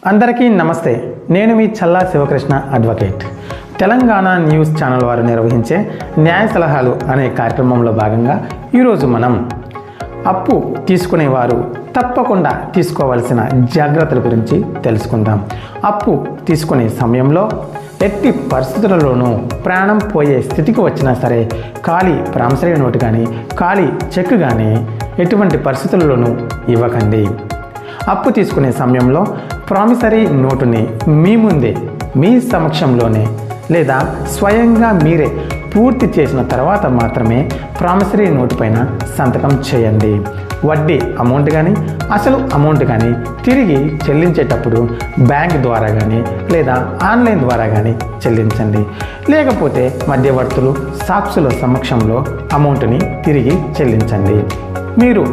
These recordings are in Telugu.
అందరికీ నమస్తే. నేను మీ Challa Sivakrishna advocate. Telangana news channel వారు నిర్వహించే న్యాయ సలహాలు అనే కార్యక్రమంలో భాగంగా ఈరోజు మనం అప్పు తీసుకునేవారు తప్పకుండా తీసుకోవాల్సిన జాగ్రత్తల గురించి తెలుసుకుందాం. అప్పు తీసుకునే సమయంలో ఎట్టి పరిస్థితులలోనూ ప్రాణం పోయే స్థితికి వచ్చినా సరే ఖాళీ ప్రామిసరీ నోటు కానీ ఖాళీ చెక్ కానీ ఎటువంటి పరిస్థితుల్లోనూ ఇవ్వకండి. అప్పు తీసుకునే సమయంలో ప్రామిసరీ నోటుని మీ ముందే మీ సమక్షంలోనే లేదా స్వయంగా మీరే పూర్తి చేసిన తర్వాత మాత్రమే ప్రామిసరీ నోటు పైన సంతకం చేయండి. వడ్డీ అమౌంట్ కానీ అసలు అమౌంట్ కానీ తిరిగి చెల్లించేటప్పుడు బ్యాంక్ ద్వారా కానీ లేదా ఆన్లైన్ ద్వారా కానీ చెల్లించండి. లేకపోతే మధ్యవర్తులు సాక్షుల సమక్షంలో అమౌంట్ని తిరిగి చెల్లించండి. మీరు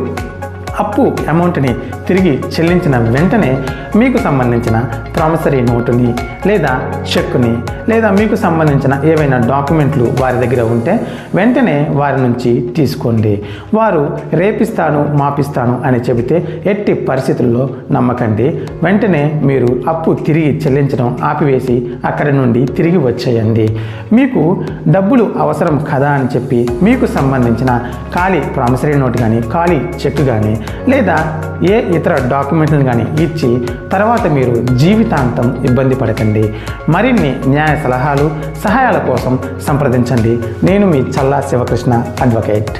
అప్పు అమౌంట్ని తిరిగి చెల్లించిన వెంటనే మీకు సంబంధించిన ప్రామిసరీ నోటుని లేదా చెక్ని లేదా మీకు సంబంధించిన ఏవైనా డాక్యుమెంట్లు వారి దగ్గర ఉంటే వెంటనే వారి నుంచి తీసుకోండి. వారు రేపిస్తాను మాపిస్తాను అని చెబితే ఎట్టి పరిస్థితుల్లో నమ్మకండి. వెంటనే మీరు అప్పు తిరిగి చెల్లించడం ఆపివేసి అక్కడి నుండి తిరిగి వచ్చేయండి. మీకు డబ్బులు అవసరం కదా అని చెప్పి మీకు సంబంధించిన ఖాళీ ప్రామిసరీ నోటు కానీ ఖాళీ చెక్ కానీ లేదా ఏ ఇతర డాక్యుమెంట్లను కానీ ఇచ్చి తర్వాత మీరు జీవితాంతం ఇబ్బంది పడకండి. మరిన్ని న్యాయ సలహాలు సహాయాల కోసం సంప్రదించండి. నేను మీ చల్లా శివకృష్ణ అడ్వకేట్.